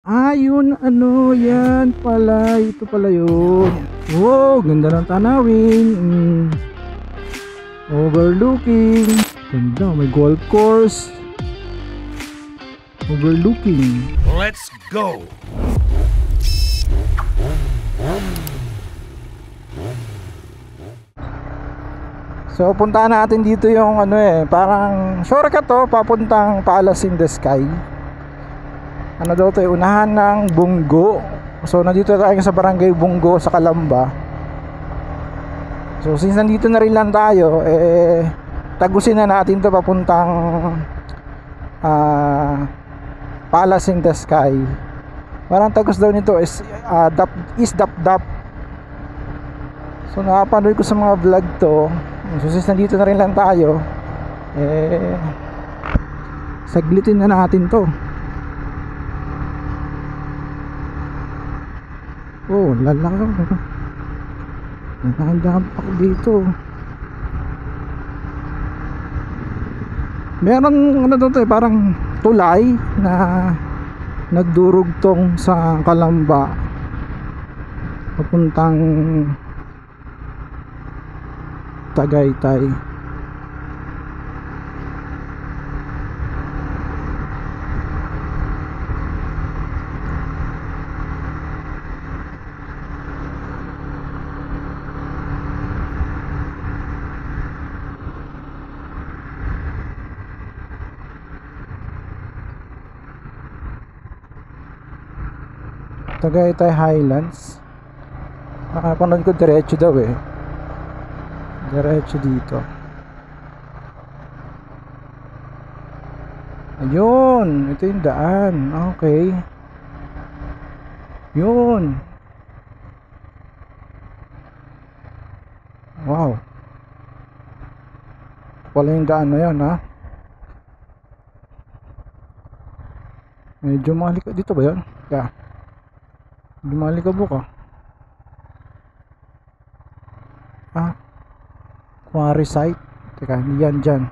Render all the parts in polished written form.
Yun ano, yan pala, ito pala yun. Wow, ganda ng tanawin. Overlooking. Ganda, may golf course. Overlooking. Let's go! So puntahan natin dito yung ano parang shortcut to papuntang Palace in the Sky. Ano daw to, unahan ng Bunggo. So nandito tayo sa barangay Bunggo sa Calamba. So since nandito na rin lang tayo, tagusin na natin to papuntang Palace in the Sky. Parang tagus daw nito is Dap. So nakapanood ko sa mga vlog to. So since nandito na rin lang tayo, saglitin na natin to. Oh, lalaki pa dito. Meron ano to, parang tulay na nagdurugtong sa Calamba papuntang Tagaytay. Tagaytay Highlands. Nakapanood ko diretso daw diretso dito. Ayun, ito yung daan. Okay. Yun. Wow. Wala yung daan na yun, ha? Medyo malikabok dito ba yun? Yeah. Medyo malikabok quarry site. Teka, yan dyan.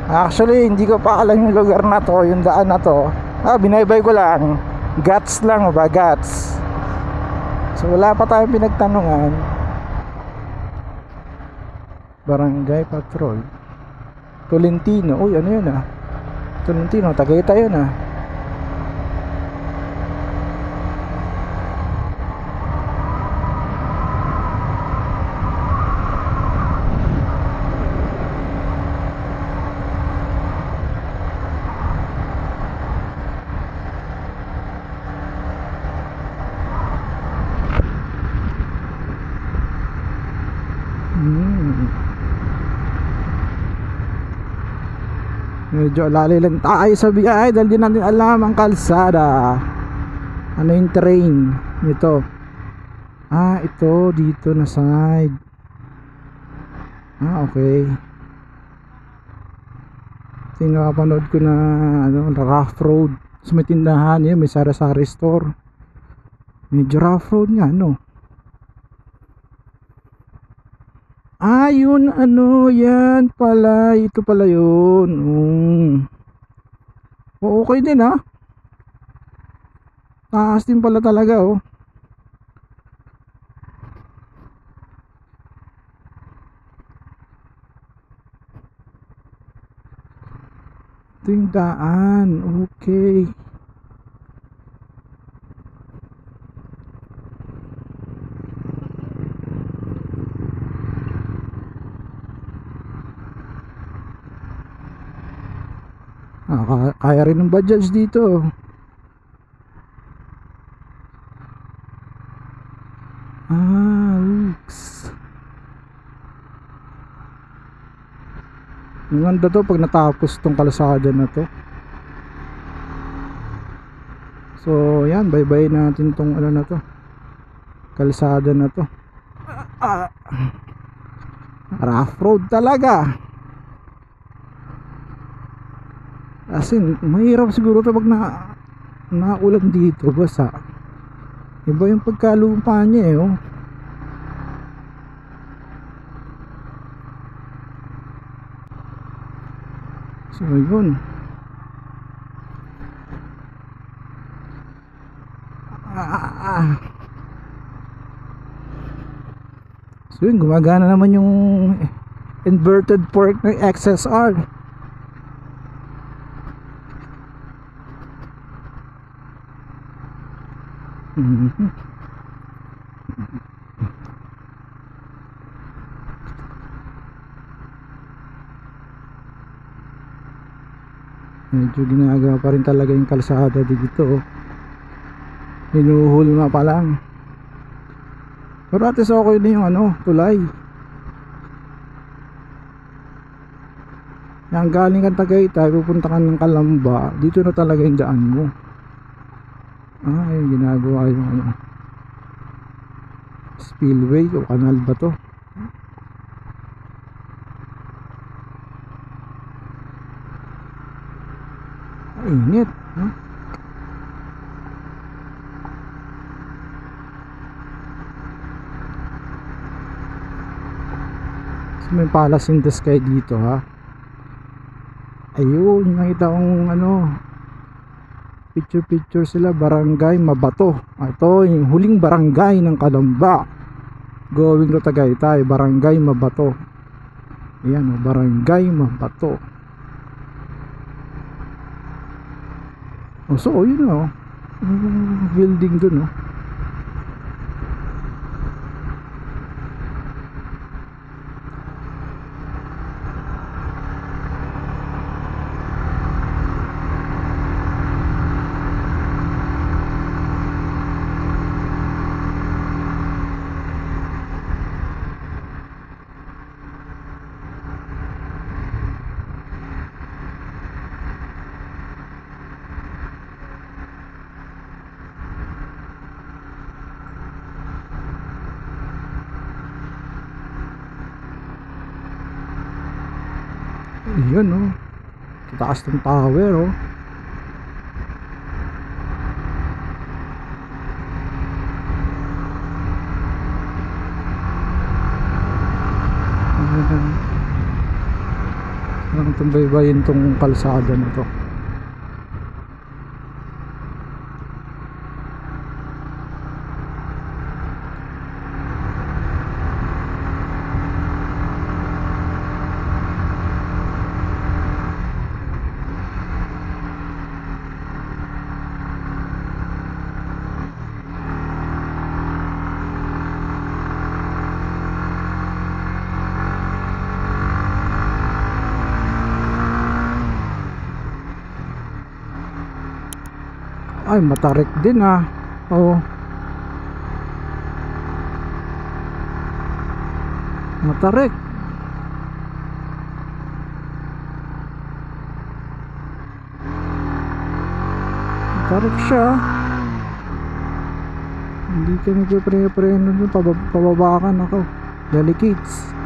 Actually, hindi ko pa alam yung lugar na to, yung daan na to. Binaybay ko lang. Gats lang ba? Gats. So wala pa tayong pinagtanungan. Barangay Patrol Tolentino. Uy, ano yun Tolentino, Tagaytay yun Medyo alali lang tayo sa biyahe dahil di natin alam ang kalsada. Ano yung terrain nito? Ito dito na side. Okay. Ito yung nakapanood ko na rough road. So may tindahan yun, may sari-sari store. Medyo rough road nga yun ano, yan pala, ito pala yun. Okay din taas din pala talaga ito yung daan. Okay. Kaya rin ng Bajaj dito. Oops. Ang ganda to pag natapos tong kalsada na to. So yan, bye-bye natin tong ano na to, kalsada na to. Rough road talaga. As in, mahirap siguro to pag naulan dito, basa. Iba yung pagkalupa niya eh, oh. So yun. So yun, gumagana naman yung inverted fork ng XSR. Medyo ginagawa pa rin talaga yung kalsada dito, oh. Hinuhulma pa lang. Pero at least okay na yung ano, tulay. Yan, galing kang Tagaytay, pupunta ka ng Calamba, dito na talaga yung daan mo. Ay, ginagawa yung ano, spillway o kanal ba to? Ay, init, huh? So, may palace in the sky dito, ha. Ayun, nakita kong ano, picture sila, Barangay Mabato. Ito yung huling barangay ng Calamba going to Tagaytay, Barangay Mabato. Ayan, oh, Barangay Mabato. Oh, so yun, oh, building dun, oh. Yun, oh, taas ng tower, oh. Ang tumbaybayin tong kalsada na to. Ay, matarik din, ah. Oh, matarik. Matarik siya. Hindi ka nagpe-pre-preno dun, pababakan ako. Delicates.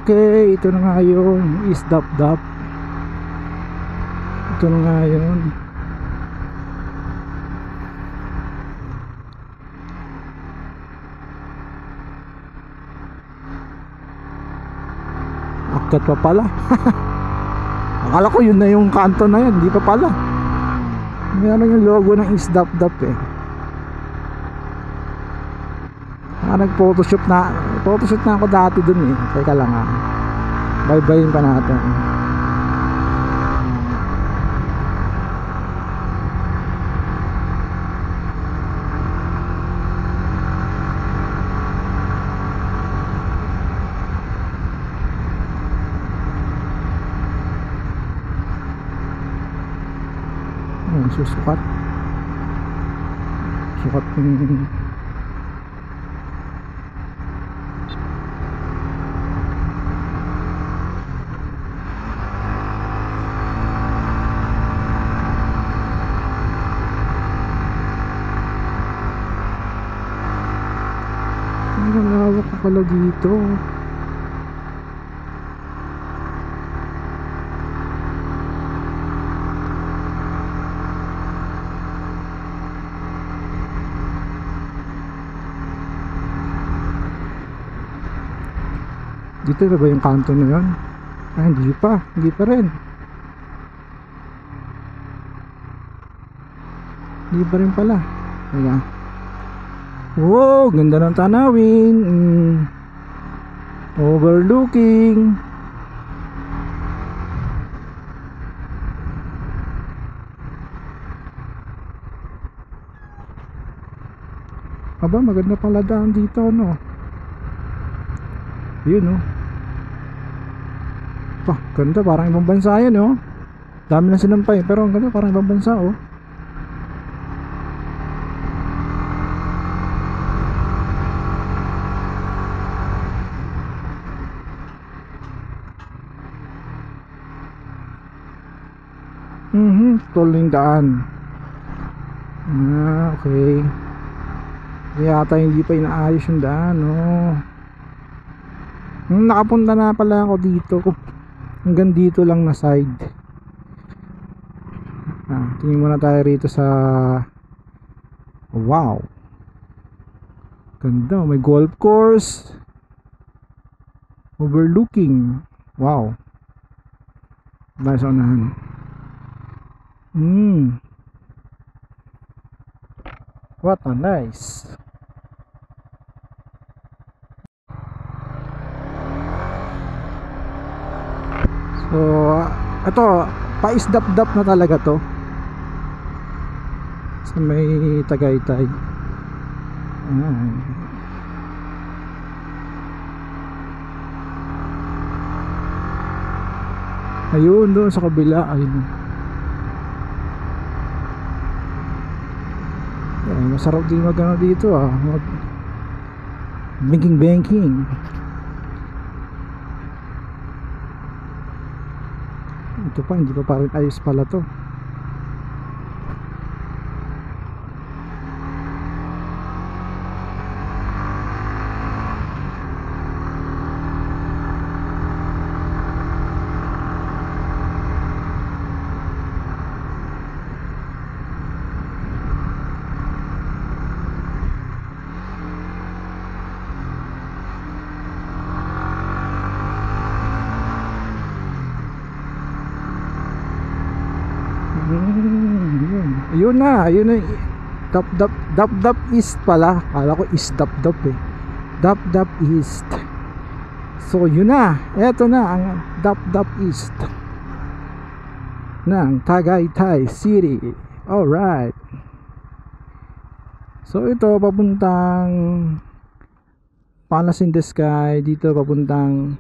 Okay, ito na nga yun, Isdap-Dap. Ito na nga yun. Akyat pa pala. Akala ko yun na yung kanto na yun, hindi pa pala. Meron yung logo ng Isdap-Dap, eh. Nag-photoshoot na ako dati dun, eh. Teka lang, ah. Bye-byein pa natin. susukat. Sukat yung malawak ka pala dito. Dito na ba yung kanto na yun? Ah, hindi pa rin. Hindi pa rin pala. Ayan. Wow, ganda ng tanawin. Overlooking. Aba, maganda pala daan dito, no? Yun, no? Ah, ganda, parang ibang bansa yan, no? Dami na sinampay, pero ang ganda, parang ibang bansa, oh. Tuloy yung daan. Ah, okay. Kaya yata hindi pa inaayos yung daan, no? Nakapunta na pala ako dito. Hanggang dito lang na side. Tingin muna tayo rito sa... Wow, ganda, may golf course, overlooking. Wow, nice unahan. What a nice. So, ito, paisdap-dap na talaga to sa may Tagaytay. Ayun, doon sa kabila. Ayun. Masarap din magano dito, mag banking. Ito pa, hindi pa rin ayos pala to. Ayun na, Dap East pala. Kala ko East Dap eh. Dap East. So yun na, eto na ang Dap East ng Tagaytay City. Alright. So ito papuntang Palace in the Sky. Dito papuntang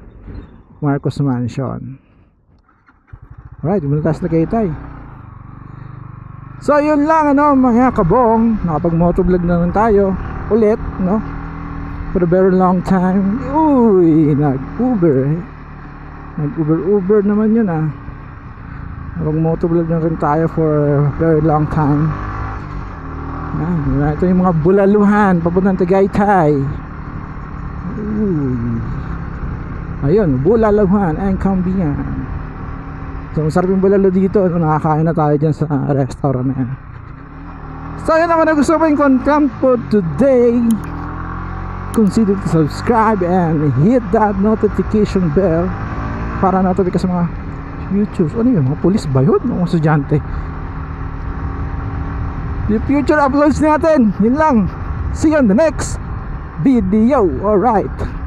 Marcos Mansion. Alright, muna tayo sa Tagaytay. So yun lang, mga kabong, nakapag motovlog na lang tayo ulit, no, for a very long time. Uy, nag-Uber naman yun, nakapag motovlog na rin tayo for a very long time. Ito yung mga bulaluhan papuntang Tagaytay. Ayun, bulaluhan and Cambian. So masarap yung bulalo dito. Nakakain na tayo dyan sa restaurant na yan. So yun naman, gusto ko yung content for today. Consider to subscribe and hit that notification bell para notify ka sa mga YouTube. Ano yun? Mga police ba yun? Mga estudyante. Yung future uploads natin. Yun lang. See you on the next video. Alright.